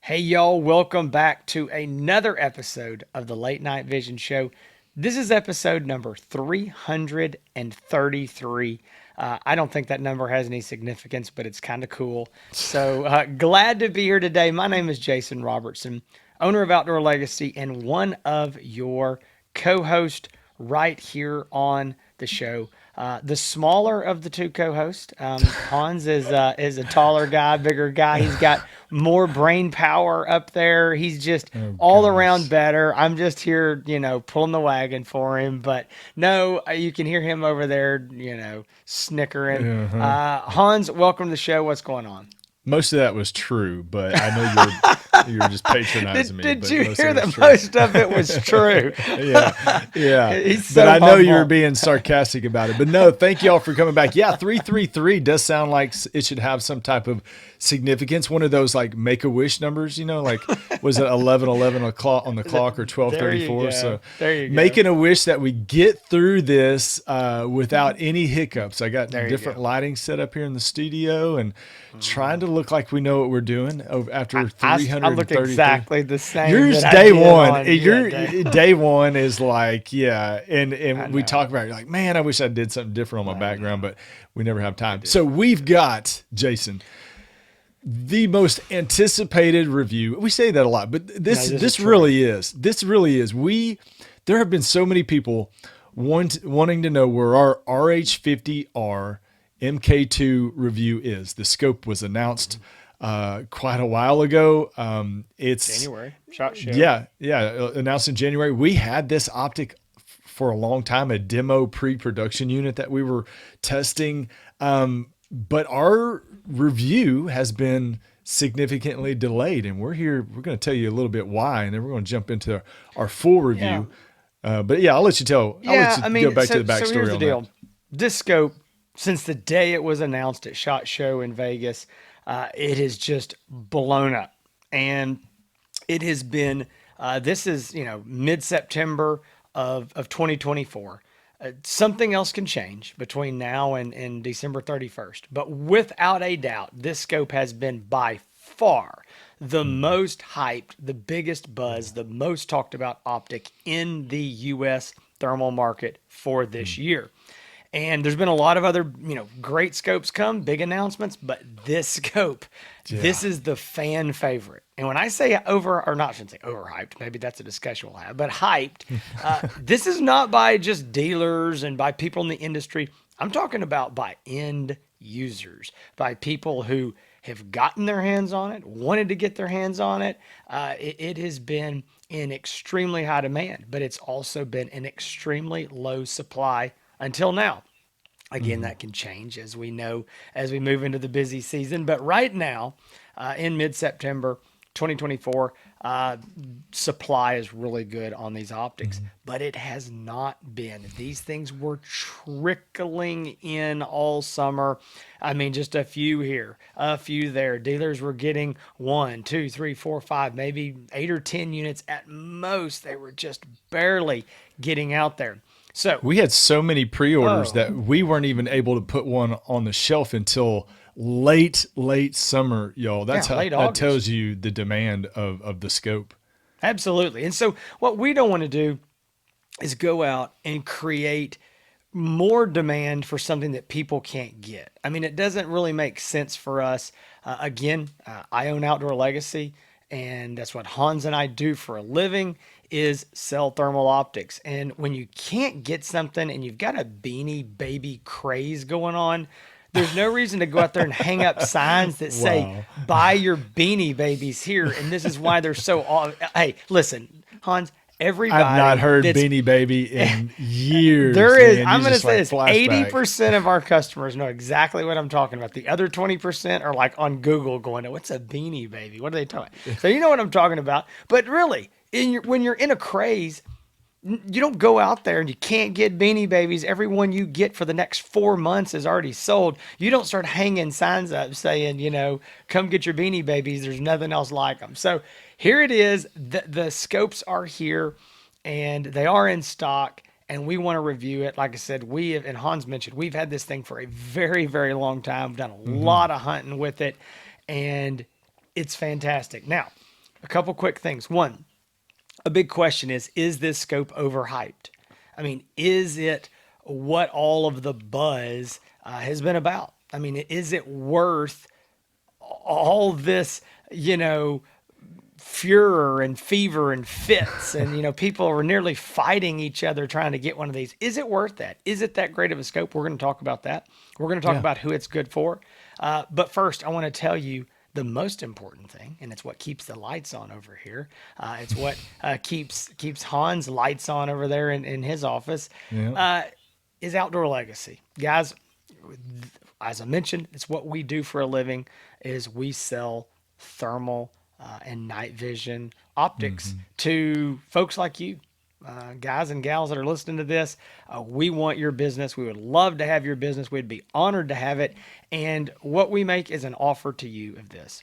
Hey, y'all, welcome back to another episode of the Late Night Vision Show. This is episode number 333. I don't think that number has any significance, but it's kind of cool. So glad to be here today. My name is Jason Robertson, owner of Outdoor Legacy and one of your co-hosts right here on the show. The smaller of the two co-hosts, Hans is a taller guy, bigger guy. He's got more brain power up there. He's just Oh all around gosh. better. I'm just here, pulling the wagon for him. But no, you can hear him over there, snickering. Uh-huh. Hans, welcome to the show. What's going on? Most of that was true, but I know you're just patronizing Did, me, did but you most of hear it was that true. most of it was true? Yeah. He's But so I know you were humble. being sarcastic about it. But no, thank y'all for coming back. Yeah, 333 does sound like it should have some type of significance. One of those like make a wish numbers, like was it 11:11 o'clock on the clock or There you 12:34? go. So There you go. making a wish that we get through this without any hiccups. I got There you different go. lighting set up here in the studio and trying to look like we know what we're doing after I look 333. exactly the same Yours that I day did one. on Your day. day one is like, yeah. I And we know. talk about it, you're like, man, I wish I did something different on my I background, know. but we never have We time. do. So we've got, Jason, the most anticipated review. We say that a lot, but No, this this is this true. really is. This really is. There have been so many people wanting to know where our RH50R MK2 review is. The scope was announced quite a while ago. It's January shot show. yeah, announced in January. We had this optic for a long time, a demo pre-production unit that we were testing. But our review has been significantly delayed, and we're here. We're going to tell you a little bit why, and then we're going to jump into our full Yeah. review. But yeah, I'll let you tell. I'll let Yeah, you I go mean, back to so the so here's backstory the on that. deal. This scope, since the day it was announced at SHOT Show in Vegas, it has just blown up. And it has been this is, mid-September of 2024. Something else can change between now and December 31st. But without a doubt, this scope has been by far the Mhm. most hyped, the biggest buzz, the most talked about optic in the US thermal market for this year. And there's been a lot of other, great scopes come, big announcements, but this scope, Yeah. this is the fan favorite. And when I say over, or not, I shouldn't say overhyped, maybe that's a discussion we'll have, but hyped, this is not by just dealers and by people in the industry. I'm talking about by end users, by people who have gotten their hands on it, wanted to get their hands on it. It has been in extremely high demand, but it's also been in extremely low supply until now. Again, Mhm. that can change as we know as we move into the busy season. But right now, in mid September 2024, supply is really good on these optics, Mhm. but it has not been. These things were trickling in all summer. I mean, just a few here, a few there. Dealers were getting one, two, three, four, five, maybe 8 or 10 units at most. They were just barely getting out there. So, We had so many pre-orders oh, that we weren't even able to put one on the shelf until late summer, y'all. That's yeah, how late that tells August. you the demand of the scope. Absolutely. And so, what we don't want to do is go out and create more demand for something that people can't get. I mean, it doesn't really make sense for us. I own Outdoor Legacy, and that's what Hans and I do for a living is sell thermal optics. And when you can't get something and you've got a beanie baby craze going on, there's no reason to go out there and hang up signs that say Wow. buy your beanie babies here, and this is why they're so hey, listen, Hans, I've not everybody heard that's Beanie Baby in years, there is, man. You I'm going to just say like this flashback. 80% of our customers know exactly what I'm talking about. The other 20% are like on Google going, what's a beanie baby? What are they talking about? So you know what I'm talking about. But really, when you're in a craze, you don't go out there and you can't get beanie babies. Every one you get for the next 4 months is already sold. You don't start hanging signs up saying, come get your beanie babies. There's nothing else like them. So here it is. The scopes are here and they are in stock and we want to review it. Like I said, we have, and Hans mentioned, we've had this thing for a very, very long time. We've done a Hmm. lot of hunting with it and it's fantastic. Now, A couple quick things. One, a big question is this scope overhyped? I mean, is it what all of the buzz has been about? I mean, is it worth all this, you know, furor and fever and fits and people are nearly fighting each other trying to get one of these? Is it worth that? Is it that great of a scope? We're going to talk about that. We're going to talk Yeah. about who it's good for. But first I want to tell you the most important thing, and it's what keeps the lights on over here. It's what keeps Hans lights on over there in his office. Yeah. uh, is Outdoor Legacy, guys. As I mentioned, it's what we do for a living. Is we sell thermal and night vision optics Hmm. to folks like you, guys and gals that are listening to this. We want your business. We would love to have your business. We'd be honored to have it. And what we make is an offer to you of this.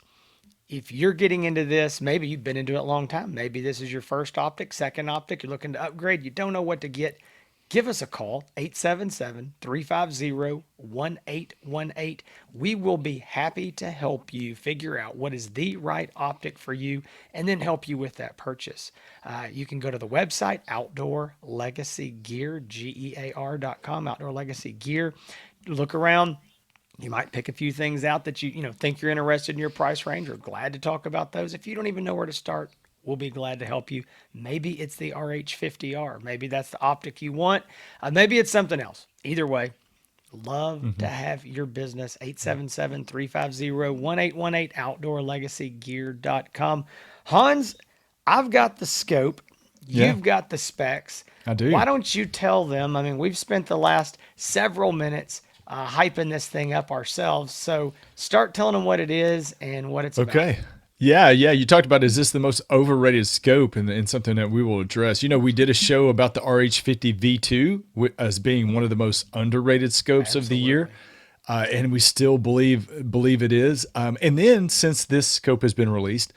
If you're getting into this, maybe you've been into it a long time. Maybe this is your first optic, second optic, you're looking to upgrade, you don't know what to get. Give us a call, 877-350-1818. We will be happy to help you figure out what is the right optic for you and then help you with that purchase. You can go to the website, Outdoor Legacy Gear, GEAR.com, Outdoor Legacy Gear. Look around. You might pick a few things out that you think you're interested in your price range. We're glad to talk about those. If you don't even know where to start, we'll be glad to help you. Maybe it's the RH50R. Maybe that's the optic you want. Maybe it's something else. Either way, love to Hmm. have your business. 877-350-1818, outdoorlegacygear.com. Hans, I've got the scope. Yeah, You've got the specs. I Why do. don't you tell them? I mean, we've spent the last several minutes hyping this thing up ourselves. So start telling them what it is and what it's about. Okay. Yeah, yeah. You talked about, is this the most overrated scope, and something that we will address. We did a show about the RH50 V2 as being one of the most underrated scopes of the year, Absolutely. and we still believe it is. And then since this scope has been released,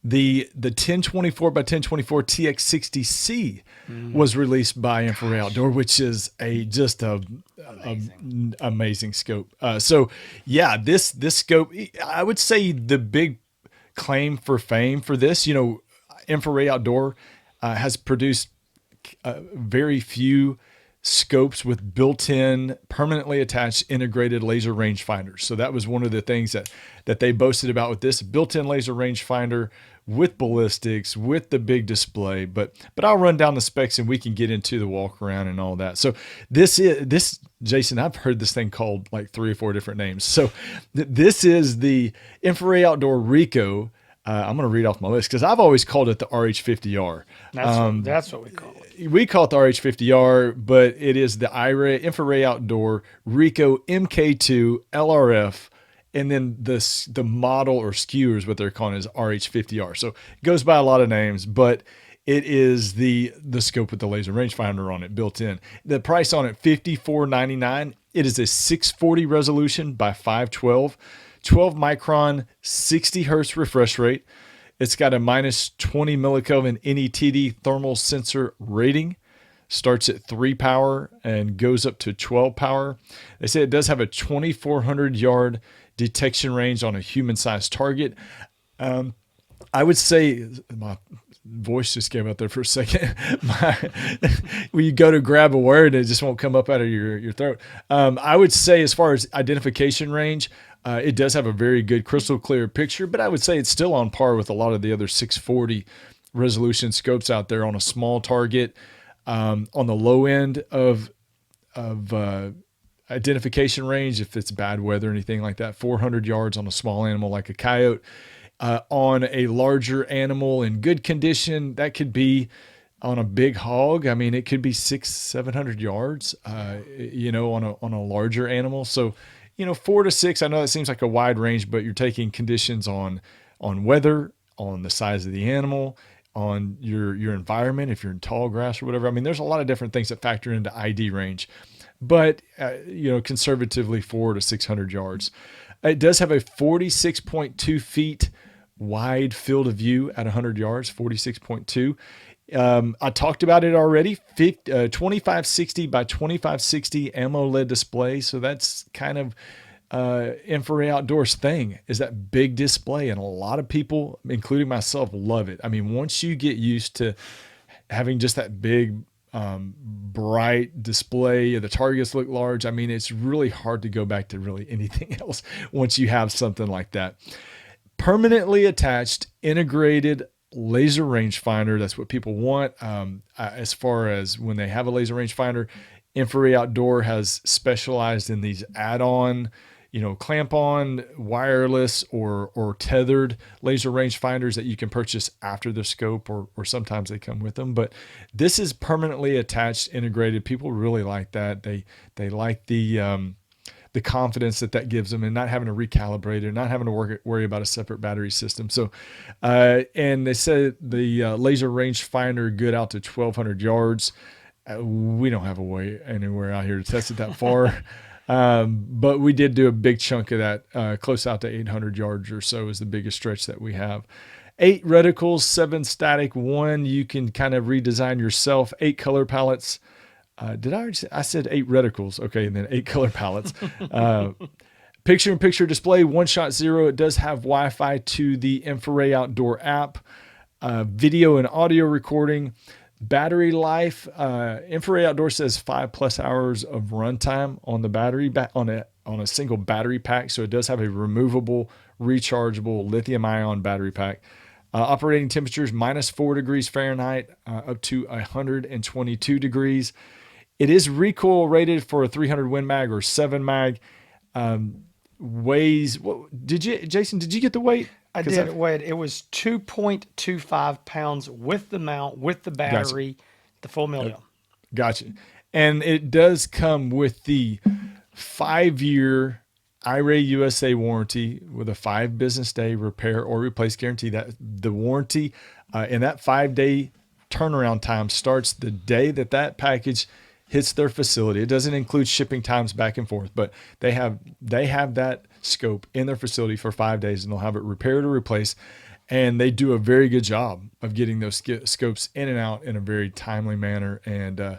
the 1024 by 1024 TX60C was released by InfiRay Gosh, Outdoor, which is a just a amazing. amazing scope. So yeah, this scope, I would say the big claim for fame for this, InfiRay Outdoor has produced very few scopes with built-in permanently attached integrated laser rangefinders. So that was one of the things that they boasted about with this built-in laser rangefinder with ballistics, with the big display. But I'll run down the specs and we can get into the walk around and all that. So this Jason, I've heard this thing called like 3 or 4 different names. So this is the InfiRay Outdoor Rico. I'm going to read off my list because I've always called it the RH50R. That's what we call it. We call it the RH50R, but it is the InfiRay Outdoor Rico MK2 LRF, and then the model or SKU is what they're calling is RH50R. So it goes by a lot of names, but it is the scope with the laser rangefinder on it built in. The price on it $54.99. It is a 640 resolution by 512, 12 micron, 60 hertz refresh rate. It's got a minus 20 millikelvin NETD thermal sensor rating. Starts at 3 power and goes up to 12 power. They say it does have a 2,400 yard detection range on a human sized target. I would say my voice just came out there for a second. When you go to grab a word, it just won't come up out of your throat. I would say, as far as identification range, it does have a very good crystal clear picture, but I would say it's still on par with a lot of the other 640 resolution scopes out there on a small target. On the low end of identification range, if it's bad weather or anything like that, 400 yards on a small animal like a coyote. On a larger animal in good condition, that could be on a big hog. I mean, it could be 600-700 yards, on a larger animal. So, 4 to 6, I know that seems like a wide range, but you're taking conditions on weather, on the size of the animal, on your environment, if you're in tall grass or whatever. I mean, there's a lot of different things that factor into ID range, but conservatively 4 to 600 yards. It does have a 46.2 feet wide field of view at 100 yards, 46.2. I talked about it already. 2560 by 2560 AMOLED display. So that's kind of InfiRay Outdoors thing is that big display, and a lot of people, including myself, love it. I mean, once you get used to having just that big, bright display, the targets look large. I mean, it's really hard to go back to really anything else once you have something like that. Permanently attached, integrated laser rangefinder. That's what people want. As far as when they have a laser rangefinder, InfiRay Outdoor has specialized in these add-on, clamp-on, wireless or tethered laser rangefinders that you can purchase after the scope, or sometimes they come with them. But this is permanently attached, integrated. People really like that. They like the confidence that gives them, and not having to recalibrate it, not having to worry about a separate battery system. So, and they said the laser rangefinder good out to 1,200 yards. We don't have a way anywhere out here to test it that far. But we did do a big chunk of that, close out to 800 yards or so is the biggest stretch that we have. 8 reticles, 7 static, 1 you can kind of redesign yourself, 8 color palettes. I said 8 reticles. Okay. And then 8 color palettes. Picture-in-picture display, 1.0. It does have Wi-Fi to the InfiRay Outdoor app, video and audio recording. Battery life, InfiRay Outdoor says 5+ hours of runtime on the battery, on a single battery pack. So it does have a removable, rechargeable lithium-ion battery pack. Operating temperatures -4 degrees Fahrenheit, up to 122 degrees. It is recoil rated for a 300 Win Mag or 7 Mag. Weighs, Jason, did you get the weight? I did. It was 2.25 pounds with the mount, with the battery, the full million. Gotcha. And it does come with the 5-year InfiRay USA warranty with a 5 business day repair or replace guarantee. That the warranty and that 5-day turnaround time starts the day that package hits their facility. It doesn't include shipping times back and forth, but they have that scope in their facility for 5 days, and they'll have it repaired or replaced. And they do a very good job of getting those scopes in and out in a very timely manner. And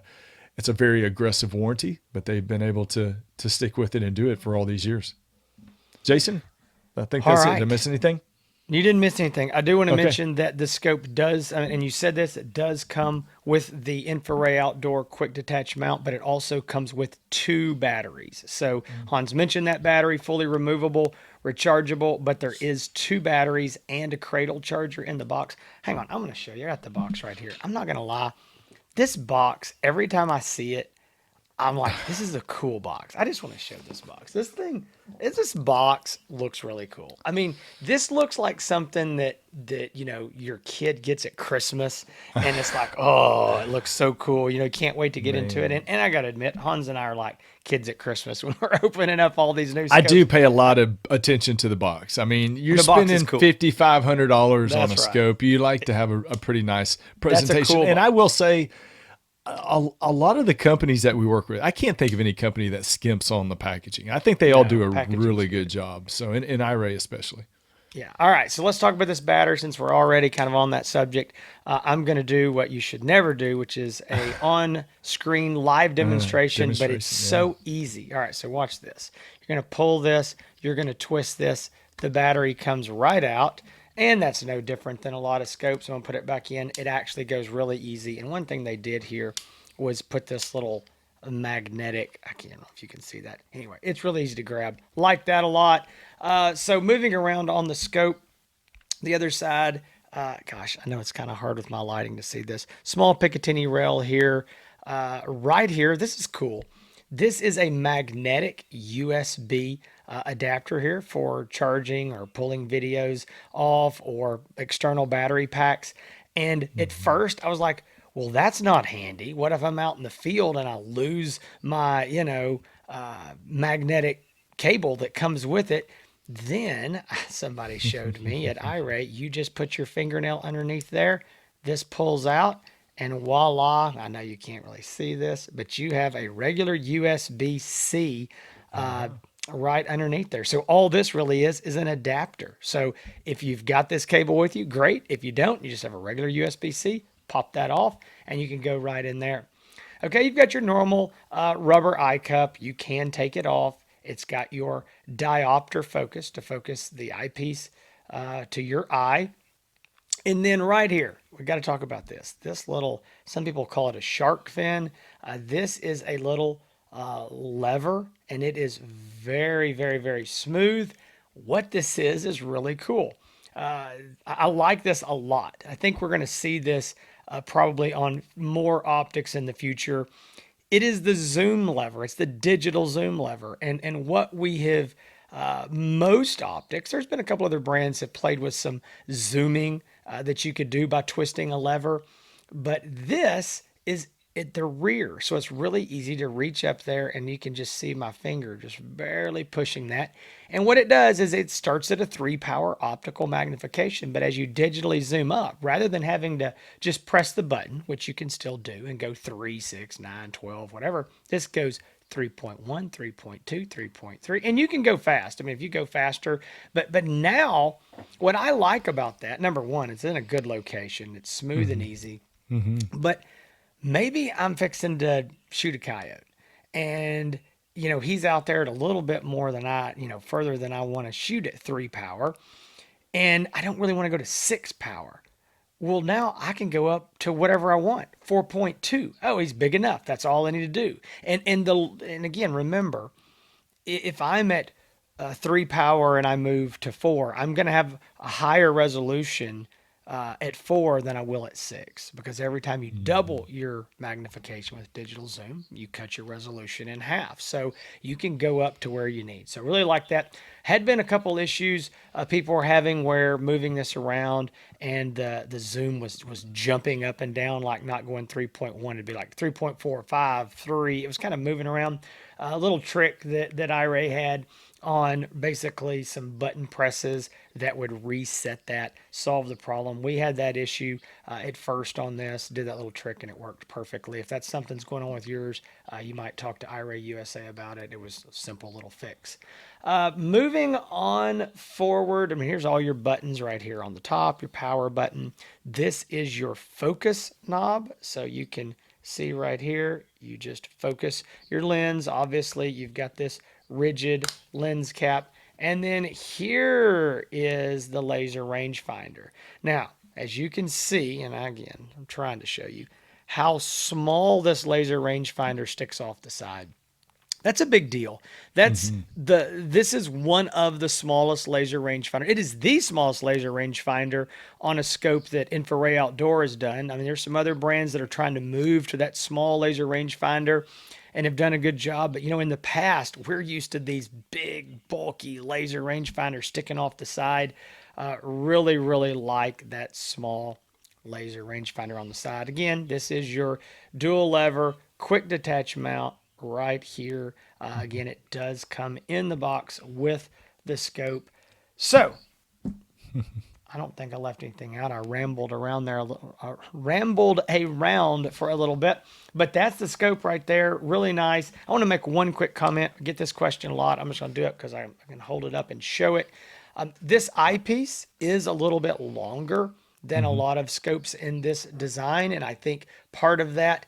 it's a very aggressive warranty, but they've been able to stick with it and do it for all these years. Jason, I think that's it. Did I miss anything? You didn't miss anything. I do want to mention that the scope does, and you said this, it does come with the InfiRay Outdoor quick detach mount, but it also comes with 2 batteries. So Hans mentioned that battery, fully removable, rechargeable, but there is 2 batteries and a cradle charger in the box. Hang on, I'm going to show you. I got the box right here. I'm not going to lie. This box, every time I see it, I'm like, this is a cool box. I just want to show this box. This box looks really cool. I mean, this looks like something that your kid gets at Christmas, and it's like, oh, it looks so cool. Can't wait to get into it. And I got to admit, Hans and I are like kids at Christmas when we're opening up all these new scopes. I do pay a lot of attention to the box. I mean, you're spending $5,500 on a scope. You like to have a pretty nice presentation. Cool and I will say, a lot of the companies that we work with, I can't think of any company that skimps on the packaging. I think they all do a really good job. So in InfiRay especially. Yeah. All right. So let's talk about this battery since we're already kind of on that subject. I'm going to do what you should never do, which is a on-screen live demonstration, but it's so easy. All right. So watch this. You're going to pull this. You're going to twist this. The battery comes right out. And that's no different than a lot of scopes. I'm going to put it back in. It actually goes really easy. And one thing they did here was put this little magnetic, I can't know if you can see that. Anyway, it's really easy to grab. Like that a lot. So moving around on the scope, the other side, gosh, I know it's kind of hard with my lighting to see this. Small Picatinny rail here. Right here, this is cool. This is a magnetic USB adapter here for charging or pulling videos off or external battery packs. And at first I was like, well, that's not handy. What if I'm out in the field and I lose my, magnetic cable that comes with it? Then somebody showed me at InfiRay, you just put your fingernail underneath there. This pulls out. And voila, I know you can't really see this, but you have a regular USB-C right underneath there. So all this really is an adapter. So if you've got this cable with you, great. If you don't, you just have a regular USB-C, pop that off, and you can go right in there. Okay, you've got your normal rubber eye cup. You can take it off. It's got your diopter focus to focus the eyepiece to your eye. And then right here, we got to talk about this. This little, some people call it a shark fin. This is a little lever, and it is very, very, very smooth. What this is really cool. I like this a lot. I think we're going to see this probably on more optics in the future. It is the zoom lever. It's the digital zoom lever. And what we have, most optics, there's been a couple other brands that played with some zooming that you could do by twisting a lever. But this is at the rear. So it's really easy to reach up there and you can just see my finger just barely pushing that. And what it does is it starts at a 3-power optical magnification. But as you digitally zoom up, rather than having to just press the button, which you can still do and go 3, 6, 9, 12, whatever, this goes 3.1, 3.2, 3.3, and you can go fast. I mean, if you go faster, but now what I like about that, number one, it's in a good location. It's smooth and easy. But maybe I'm fixing to shoot a coyote and he's out there at a little bit more than further than I want to shoot at 3-power. And I don't really want to go to 6-power. Well, now I can go up to whatever I want. 4.2. Oh, he's big enough. That's all I need to do. And again, remember, if I'm at 3-power and I move to 4, I'm going to have a higher resolution at 4 than I will at 6, because every time you double your magnification with digital zoom, you cut your resolution in half. So you can go up to where you need. So really like that. Had been a couple issues people were having where moving this around and the zoom was jumping up and down, like not going 3.1. It'd be like 3.4, 5, 3. It was kind of moving around. A little trick that InfiRay had on basically some button presses that would reset that, solve the problem. We had that issue at first on this, did that little trick, and it worked perfectly. If that's something's going on with yours, you might talk to InfiRay USA about it. It was a simple little fix. Moving on forward, I mean, here's all your buttons right here on the top, your power button. This is your focus knob, so you can see right here, you just focus your lens. Obviously, you've got this rigid lens cap. And then here is the laser rangefinder. Now, as you can see, and again, I'm trying to show you how small this laser rangefinder sticks off the side. That's a big deal. This is one of the smallest laser rangefinder. It is the smallest laser rangefinder on a scope that InfiRay Outdoor has done. I mean, there's some other brands that are trying to move to that small laser rangefinder and have done a good job. But in the past, we're used to these big, bulky laser rangefinders sticking off the side. Really, really like that small laser rangefinder on the side. Again, this is your dual lever, quick detach mount right here. Again, it does come in the box with the scope. So I don't think I left anything out. I rambled around there, rambled around for a little bit, but that's the scope right there. Really nice. I want to make one quick comment. I get this question a lot. I'm just going to do it because I can hold it up and show it. This eyepiece is a little bit longer than a lot of scopes in this design, and I think part of that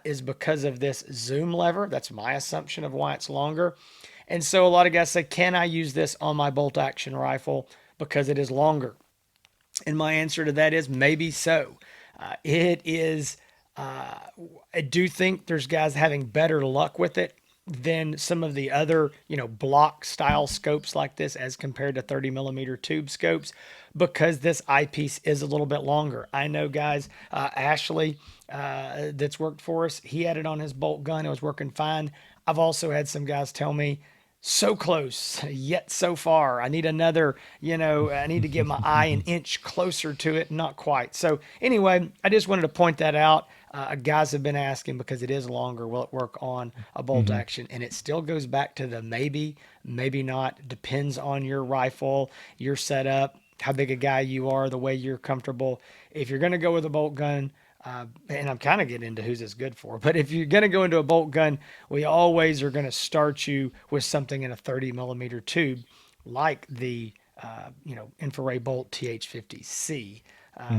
is because of this zoom lever. That's my assumption of why it's longer. And so a lot of guys say, can I use this on my bolt action rifle because it is longer? And my answer to that is maybe so. It is, I do think there's guys having better luck with it than some of the other, block style scopes like this as compared to 30 millimeter tube scopes, because this eyepiece is a little bit longer. I know guys, Ashley, that's worked for us, he had it on his bolt gun. It was working fine. I've also had some guys tell me, so close, yet so far. I need another, I need to get my eye an inch closer to it. Not quite. So anyway, I just wanted to point that out. Guys have been asking because it is longer. Will it work on a bolt action? And it still goes back to the maybe, maybe not. Depends on your rifle, your setup, how big a guy you are, the way you're comfortable. If you're going to go with a bolt gun, and I'm kind of getting into who's this good for, but if you're going to go into a bolt gun, we always are going to start you with something in a 30 millimeter tube, like the, InfiRay Bolt TH50C,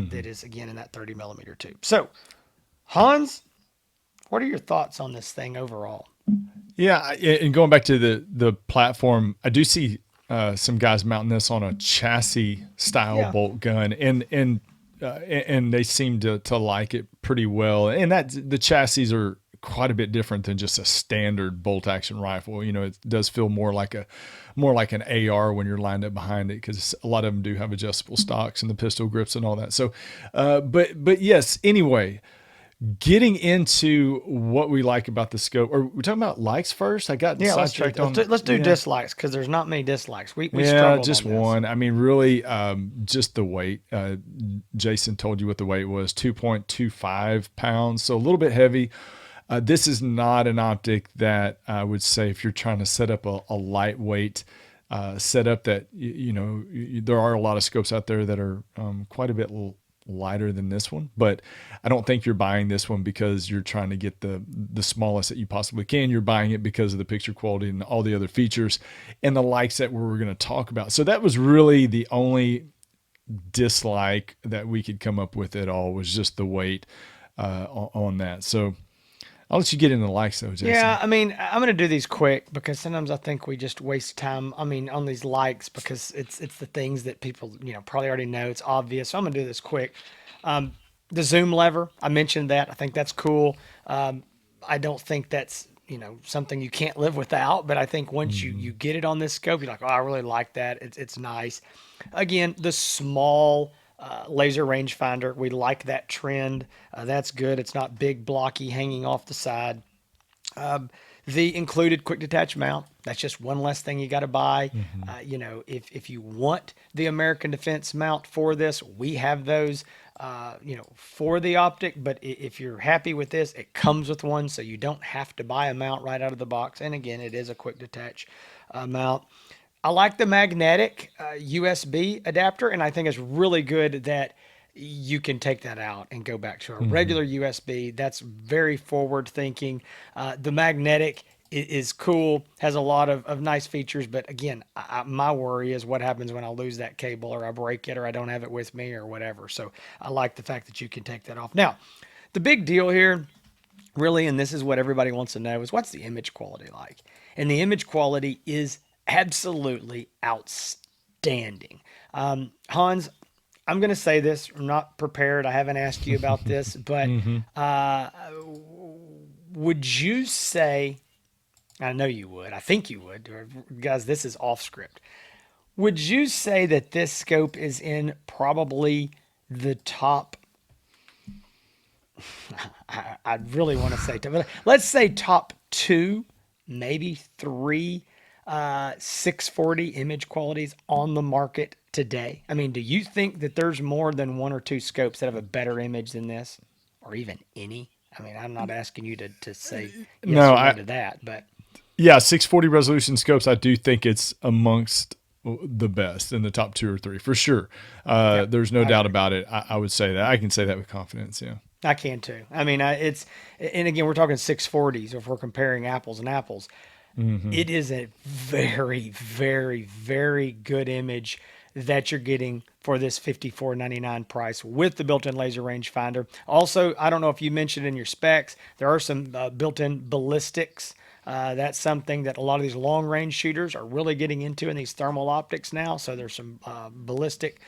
that is again in that 30 millimeter tube. So Hans, what are your thoughts on this thing overall? Yeah, and going back to the platform, I do see some guys mounting this on a chassis style Yeah. bolt gun, and they seem to like it pretty well. And that the chassis are quite a bit different than just a standard bolt action rifle. You know, it does feel more like an AR when you're lined up behind it, because a lot of them do have adjustable stocks and the pistol grips and all that. So, but yes. Anyway, getting into what we like about the scope, or we're talking about likes first. I got Yeah, let's do sidetracked on, let's do yeah. dislikes because there's not many dislikes. We Yeah, struggled just on this. one. I mean, really, just the weight. Jason told you what the weight was, 2.25 pounds, so a little bit heavy. This is not an optic that I would say if you're trying to set up a lightweight setup that, there are a lot of scopes out there that are quite a bit lighter than this one, but I don't think you're buying this one because you're trying to get the smallest that you possibly can. You're buying it because of the picture quality and all the other features and the likes that we're going to talk about. So that was really the only dislike that we could come up with at all, was just the weight on that. So I'll let you get into the likes though, Yeah, Jason. I mean, I'm gonna do these quick because sometimes I think we just waste time. I mean, on these likes because it's the things that people probably already know. It's obvious. So I'm gonna do this quick. The zoom lever, I mentioned that. I think that's cool. I don't think that's something you can't live without. But I think once you Mm-hmm. get it on this scope, you're like, oh, I really like that. It's nice. Again, the small laser rangefinder, we like that trend. That's good. It's not big blocky hanging off the side. The included quick detach mount, that's just one less thing you got to buy. Mm-hmm. If you want the American Defense mount for this, we have those, for the optic. But if you're happy with this, it comes with one, so you don't have to buy a mount right out of the box. And again, it is a quick detach mount. I like the magnetic USB adapter, and I think it's really good that you can take that out and go back to a Mm-hmm. regular USB. That's very forward thinking. The magnetic is cool, has a lot of nice features, but again, my worry is what happens when I lose that cable or I break it or I don't have it with me or whatever. So I like the fact that you can take that off. Now, the big deal here, really, and this is what everybody wants to know, is what's the image quality like? And the image quality is absolutely outstanding. Hans, I'm going to say this. I'm not prepared. I haven't asked you about this, but Mm-hmm. uh, would you say, I know you would, I think you would, guys, this is off script. Would you say that this scope is in probably the top, I really want to say, but let's say top two, maybe three 640 image qualities on the market today? I mean, do you think that there's more than one or two scopes that have a better image than this, or even any? I mean, I'm not asking you to say yes No, or no to that, but yeah, 640 resolution scopes. I do think it's amongst the best in the top two or three for sure. yep, There's no I doubt agree. about it. I would say that. I can say that with confidence. Yeah. I can too. I mean, it's, and again, we're talking 640s if we're comparing apples and apples. Mm-hmm. It is a very, very, very good image that you're getting for this $54.99 price with the built-in laser rangefinder. Also, I don't know if you mentioned in your specs, there are some built-in ballistics. That's something that a lot of these long-range shooters are really getting into in these thermal optics now. So there's some ballistic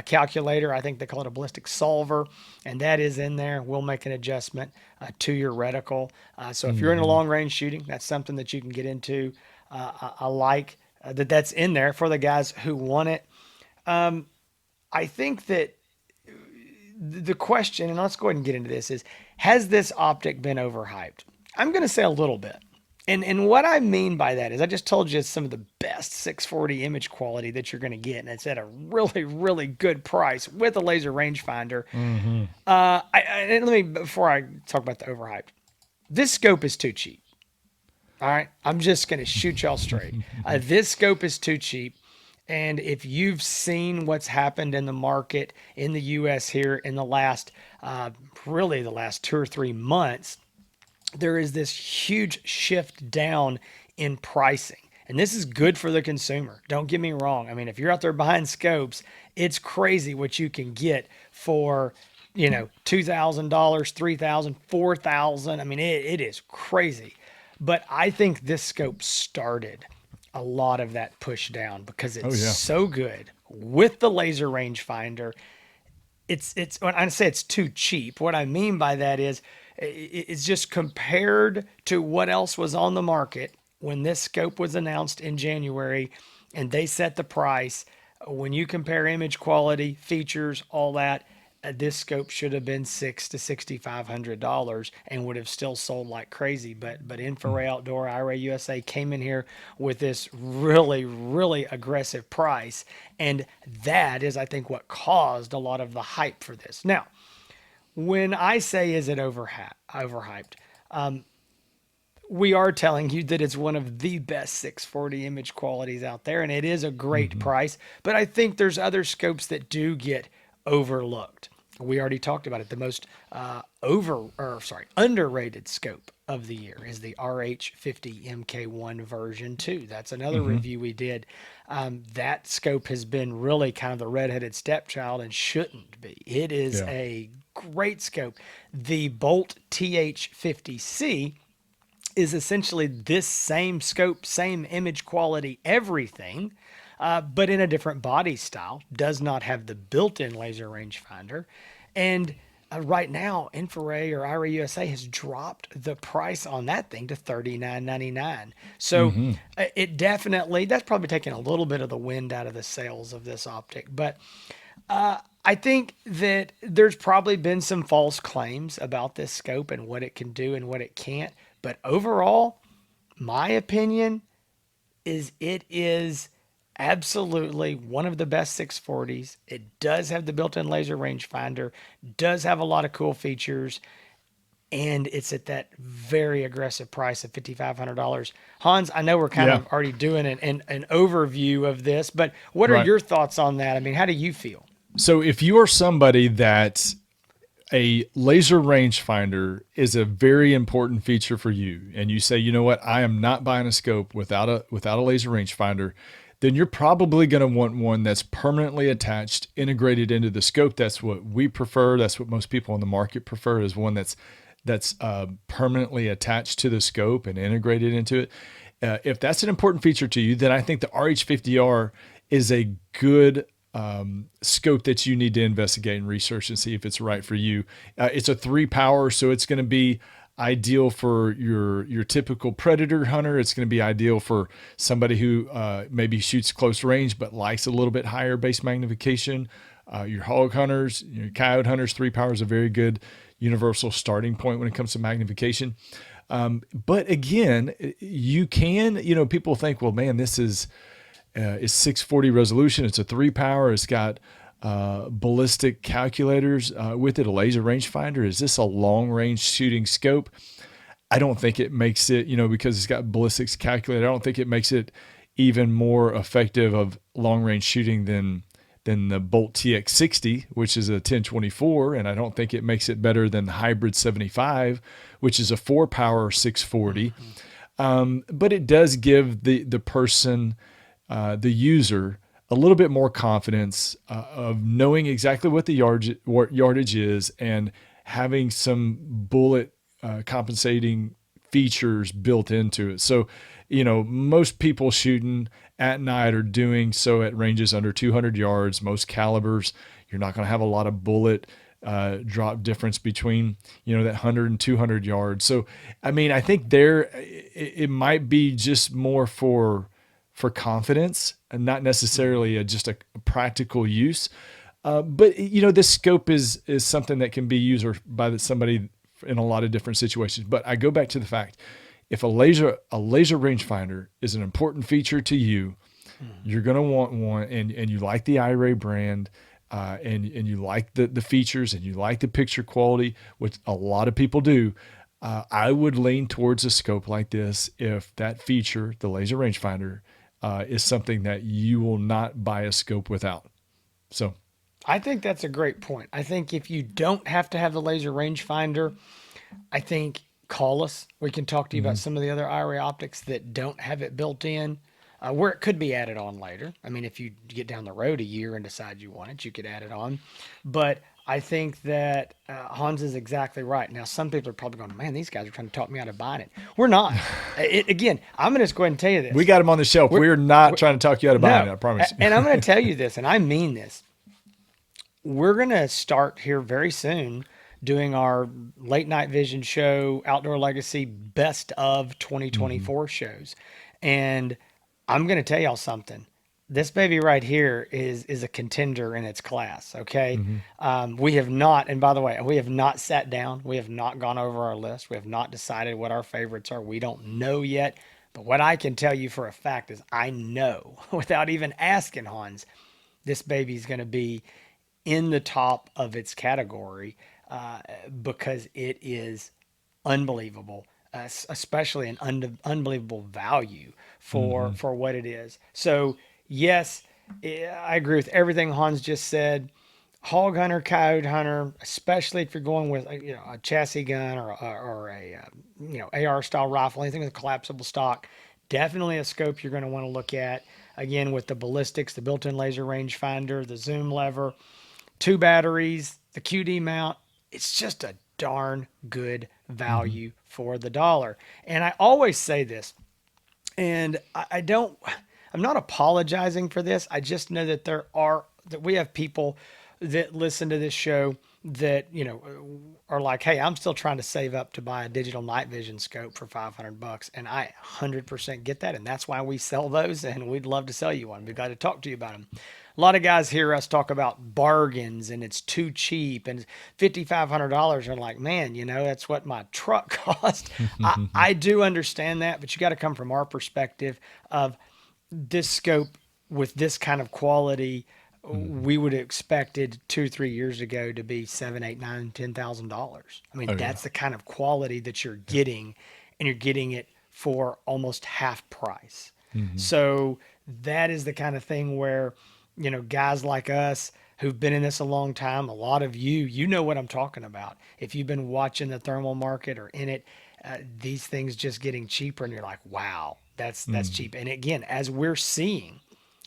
calculator. I think they call it a ballistic solver, and that is in there. We'll make an adjustment to your reticle. So if you're in a Mm-hmm. long-range shooting, that's something that you can get into. I like that that's in there for the guys who want it. I think that the question, and let's go ahead and get into this, is has this optic been overhyped? I'm going to say a little bit. And what I mean by that is I just told you it's some of the best 640 image quality that you're going to get, and it's at a really, really good price with a laser rangefinder. Mm-hmm. And let me, before I talk about the overhyped, this scope is too cheap. All right. I'm just going to shoot y'all straight. This scope is too cheap. And if you've seen what's happened in the market in the US here in the last, really the last 2 or 3 months, there is this huge shift down in pricing. And this is good for the consumer. Don't get me wrong. I mean, if you're out there buying scopes, it's crazy what you can get for, $2,000, 3,000, 4,000. I mean, it is crazy. But I think this scope started a lot of that push down because Oh it's yeah. so good with the laser rangefinder. It's when I say it's too cheap, what I mean by that is it's just compared to what else was on the market when this scope was announced in January and they set the price. When you compare image quality, features, all that, this scope should have been $600 to $6,500 and would have still sold like crazy. But InfiRay Outdoor, IRA USA came in here with this really aggressive price, and that is, I think, what caused a lot of the hype for this. Now, when I say is it overhyped, we are telling you that it's one of the best 640 image qualities out there, and it is a great Mm-hmm. price. But I think there's other scopes that do get overlooked. We already talked about it. The most underrated scope of the year is the RH50 MK1 version 2. That's another Mm-hmm. review we did. That scope has been really kind of the redheaded stepchild and shouldn't be. It is Yeah. a great scope. The Bolt TH50C is essentially this same scope, same image quality, everything, but in a different body style. Does not have the built-in laser rangefinder, and right now, InfiRay or IRA USA has dropped the price on that thing to $39.99. So Mm-hmm. it definitely that's probably taking a little bit of the wind out of the sails of this optic, but I think that there's probably been some false claims about this scope and what it can do and what it can't. But overall, my opinion is it is absolutely one of the best 640s. It does have the built-in laser rangefinder, does have a lot of cool features, and it's at that very aggressive price of $5,500. Hans, I know we're kind Yeah. of already doing an overview of this, but what are Right. your thoughts on that? I mean, how do you feel? So if you are somebody that a laser rangefinder is a very important feature for you, and you say, you know what, I am not buying a scope without a laser rangefinder, then you're probably going to want one that's permanently attached, integrated into the scope. That's what we prefer. That's what most people on the market prefer, is one that's permanently attached to the scope and integrated into it. If that's an important feature to you, then I think the RH50R is a good scope that you need to investigate and research and see if it's right for you. It's a 3-power, so it's going to be ideal for your typical predator hunter. It's going to be ideal for somebody who maybe shoots close range but likes a little bit higher base magnification. Your hog hunters, your coyote hunters, 3-power is a very good universal starting point when it comes to magnification. But again, you can, people think, well, man, this is 640 resolution. It's a 3-power. It's got ballistic calculators with it, a laser rangefinder. Is this a long range shooting scope? I don't think it makes it, because it's got ballistics calculator. I don't think it makes it even more effective of long range shooting than the Bolt TX60, which is a 1024, and I don't think it makes it better than the Hybrid 75, which is a 4-power 640. But it does give the person, the user, a little bit more confidence of knowing exactly what the yardage is and having some bullet compensating features built into it. So, most people shooting at night are doing so at ranges under 200 yards. Most calibers, you're not going to have a lot of bullet drop difference between, that 100 and 200 yards. So, I mean, I think it might be just more for confidence and not necessarily just a practical use. But this scope is something that can be used by somebody in a lot of different situations. But I go back to the fact, if a laser rangefinder is an important feature to you, you're going to want one, and you like the IRA brand, and you like the features, and you like the picture quality, which a lot of people do. I would lean towards a scope like this if that feature, the laser rangefinder, is something that you will not buy a scope without. So, I think that's a great point. I think if you don't have to have the laser rangefinder, I think call us. We can talk to you about mhm. some of the other IRA optics that don't have it built in, where it could be added on later. I mean, if you get down the road a year and decide you want it, you could add it on. But I think that Hans is exactly right. Now, some people are probably going, man, these guys are trying to talk me out of buying it. We're not. Again, I'm going to just go ahead and tell you We this. got them on the shelf. We're, We're not we're trying to talk you out of buying it. no, I promise. and I'm going to tell you this, and I mean this. We're going to start here very soon doing our late night vision show, Outdoor Legacy Best of Hmm. 2024 shows. And I'm going to tell y'all something. This baby right here is a contender in its class. Okay, Hmm. we have not, and by the way, we have not sat down. We have not gone over our list. We have not decided what our favorites are. We don't know yet. But what I can tell you for a fact is I know without even asking Hans, this baby's going to be in the top of its category because it is unbelievable, especially an unbelievable value Hmm. for what it is. So yes, I agree with everything Hans just said. Hog hunter, coyote hunter, especially if you're going with a chassis gun or a AR style rifle, anything with a collapsible stock, definitely a scope you're going to want to look at. Again, with the ballistics, the built-in laser rangefinder, the zoom lever, two batteries, the QD mount. It's just a darn good Hmm. value for the dollar. And I always say this, and I don't, I'm not apologizing for this. I just know that that we have people that listen to this show that, are like, hey, I'm still trying to save up to buy a digital night vision scope for $500. And I 100% get that. And that's why we sell those. And we'd love to sell you one. We'd glad to talk to you about them. A lot of guys hear us talk about bargains and it's too cheap and $5,500 are like, man, that's what my truck cost. I do understand that, but you got to come from our perspective of this scope with this kind of quality. Hmm. We would have expected 2 3 years ago to be seven, eight, nine, $10,000. I mean, Oh yeah. that's the kind of quality that you're Yeah. getting, and you're getting it for almost half price. Hmm. So that is the kind of thing where, guys like us who've been in this a long time, a lot of you know what I'm talking about. If you've been watching the thermal market or in it, these things just getting cheaper, and you're like, wow, that's Hmm. cheap. And again, as we're seeing,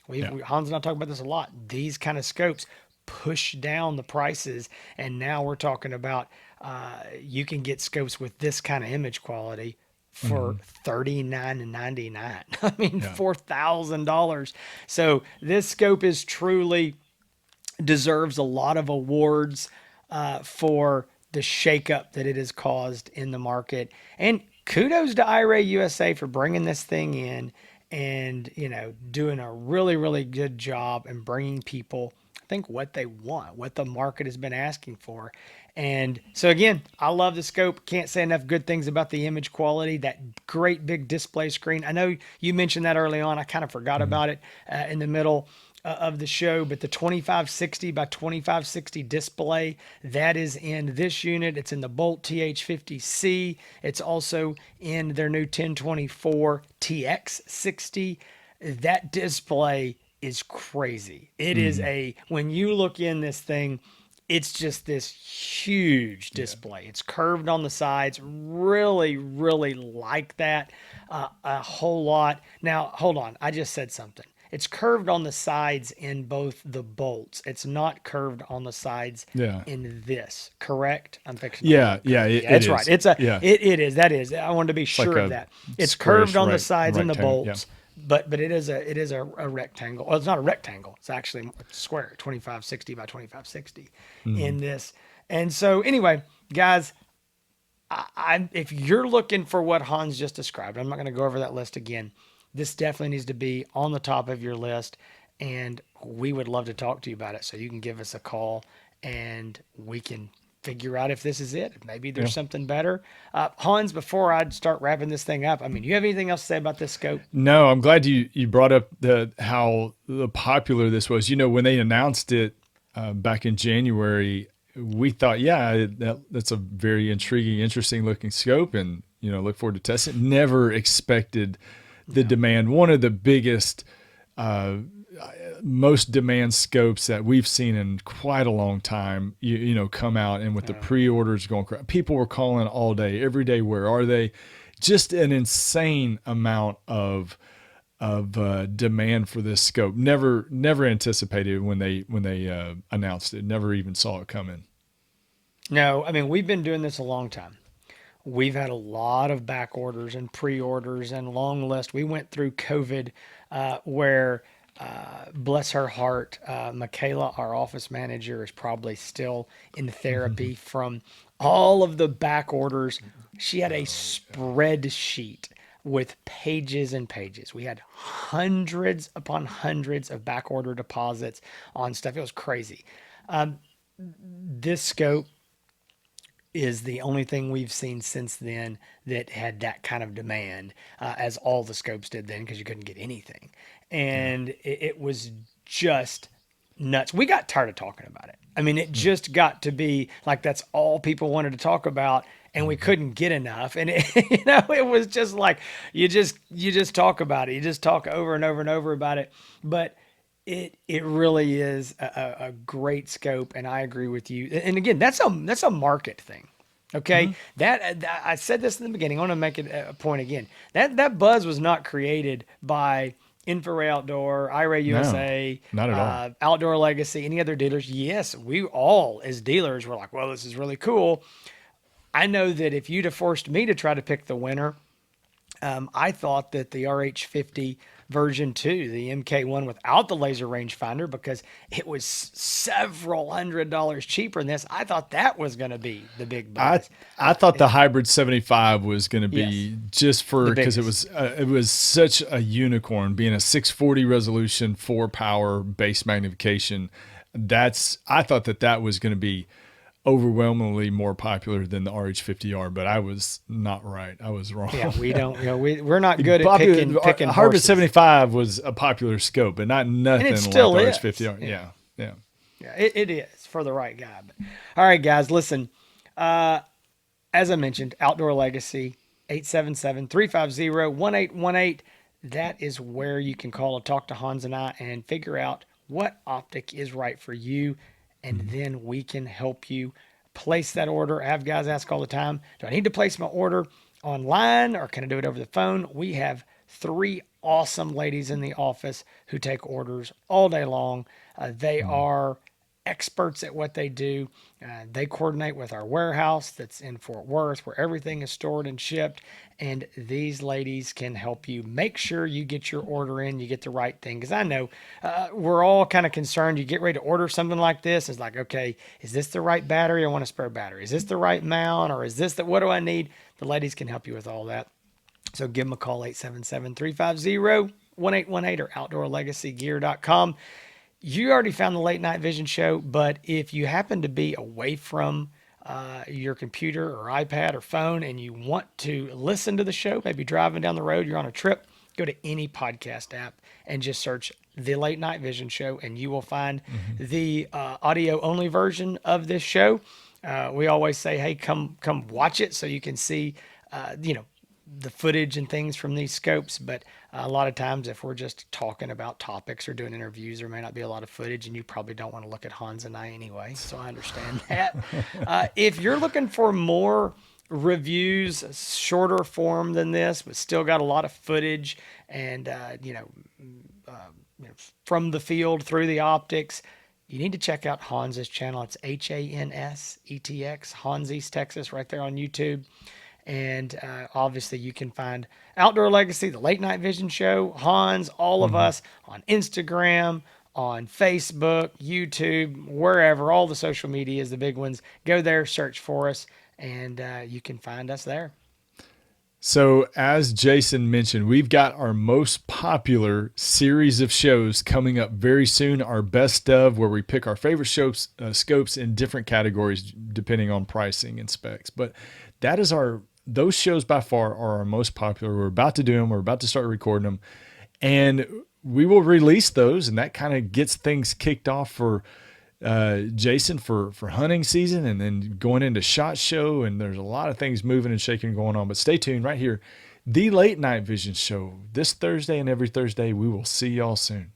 Yeah. Hans and I talk about this a lot. These kind of scopes push down the prices, and now we're talking about you can get scopes with this kind of image quality for Hmm. $39.99. I mean, Yeah. $4,000. So this scope is truly deserves a lot of awards for the shakeup that it has caused in the market. And kudos to InfiRay USA for bringing this thing in and doing a really really good job and bringing people, I think, what they want, what the market has been asking for. And so again, I love the scope. Can't say enough good things about the image quality. That great big display screen. I know you mentioned that early on. I kind of forgot Hmm. about it in the middle of the show, but the 2560 by 2560 display that is in this unit. It's in the Bolt TH50C. It's also in their new 1024 TX60. That display is crazy. It is Hmm. when you look in this thing, it's just this huge Yeah. display. It's curved on the sides. Really, really like that a whole lot. Now, hold on. I just said something. It's curved on the sides in both the bolts. It's not curved on the sides Yeah. in this. Correct? I'm fixing to Yeah. look Yeah. good. It, Yeah, it it's right. is. It's a Yeah. it is. That is. I wanted to be It's like sure of a that. It's curved squarish on the sides in the rectangle. Yeah. bolts, but it is a rectangle. Well, it's not a rectangle. It's actually a square, 2560 by 2560 Hmm. in this. And so anyway, guys, if you're looking for what Hans just described, I'm not going to go over that list again. This definitely needs to be on the top of your list, and we would love to talk to you about it. So you can give us a call, and we can figure out if this is it. Maybe there's Yeah. something better. Hans, before I start wrapping this thing up, I mean, you have anything else to say about this scope? No, I'm glad you brought up the how popular this was. When they announced it back in January, we thought, yeah, that's a very intriguing, interesting looking scope, and look forward to testing it. Never expected the No. demand. One of the biggest, uh, most demand scopes that we've seen in quite a long time. Come out, and with the pre-orders going, people were calling all day, every day. Where are they? Just an insane amount of demand for this scope. Never anticipated when they announced it. Never even saw it coming. No, I mean, we've been doing this a long time. We've had a lot of back orders and pre-orders and long list. We went through COVID, where, bless her heart, Michaela, our office manager, is probably still in therapy from all of the back orders. She had a spreadsheet with pages and pages. We had hundreds upon hundreds of back order deposits on stuff. It was crazy. This scope is the only thing we've seen since then that had that kind of demand, as all the scopes did then, because you couldn't get anything. Yeah. And it was just nuts. We got tired of talking about it. I mean, it just got to be like that's all people wanted to talk about, and we couldn't get enough. And it, it was just like you just talk about it. You just talk over and over and over about it. But it really is a great scope, and I agree with you. And again, that's a market thing. Okay, that I said this in the beginning. I want to make it a point again. That buzz was not created by InfiRay Outdoor, IRay No, USA, not at all. Outdoor Legacy, any other dealers. Yes, we all as dealers were like, well, this is really cool. I know that if you'd have forced me to try to pick the winner, I thought that the RH50 version 2, the MK1 without the laser rangefinder, because it was several $100s cheaper than this, I thought that was going to be the big I buzz. I thought the hybrid 75 was going to Yes, be just the for because biggest. it was such a unicorn being a 640 resolution 4 power base magnification. I thought that was going to be overwhelmingly more popular than the RH50R, but I was not right. I was wrong. Yeah, we don't, we're not good at picking Hybrid horses. 75 was a popular scope, but not And it nothing like still the is. RH50R. Yeah. Yeah, yeah. Yeah, it is for the right guy. But, all right, guys, listen. As I mentioned, Outdoor Legacy, 877-350-1818. That is where you can call or talk to Hans and I and figure out what optic is right for you. And then we can help you place that order. I have guys ask all the time, do I need to place my order online or can I do it over the phone? We have three awesome ladies in the office who take orders all day long. They are experts at what they do. They coordinate with our warehouse that's in Fort Worth, where everything is stored and shipped. And these ladies can help you make sure you get your order in, you get the right thing. Because I know we're all kind of concerned. You get ready to order something like this. It's like, okay, is this the right battery? I want a spare battery. Is this the right mount? Or is this what do I need? The ladies can help you with all that. So give them a call, 877-350-1818 or outdoorlegacygear.com. You already found the Late Night Vision show, but if you happen to be away from your computer or iPad or phone and you want to listen to the show, maybe driving down the road, you're on a trip, go to any podcast app and just search the Late Night Vision show, and you will find the audio only version of this show. We always say, hey, come watch it so you can see, the footage and things from these scopes. But a lot of times if we're just talking about topics or doing interviews, there may not be a lot of footage, and you probably don't want to look at Hans and I anyway, so I understand that. If you're looking for more reviews, shorter form than this but still got a lot of footage and from the field through the optics, you need to check out Hans's channel. It's HANSETX, Hansies Texas, right there on YouTube. And obviously, you can find Outdoor Legacy, the Late Night Vision Show, Hans, all of us on Instagram, on Facebook, YouTube, wherever, all the social medias, the big ones. Go there, search for us, and you can find us there. So, as Jason mentioned, we've got our most popular series of shows coming up very soon. Our best of, where we pick our favorite scopes in different categories depending on pricing and specs. But that is those shows by far are our most popular. We're about to do them. We're about to start recording them, and we will release those, and that kind of gets things kicked off for Jason for hunting season, and then going into SHOT Show, and there's a lot of things moving and shaking going on. But stay tuned right here, the Late Night Vision Show, this Thursday and every Thursday. We will see y'all soon.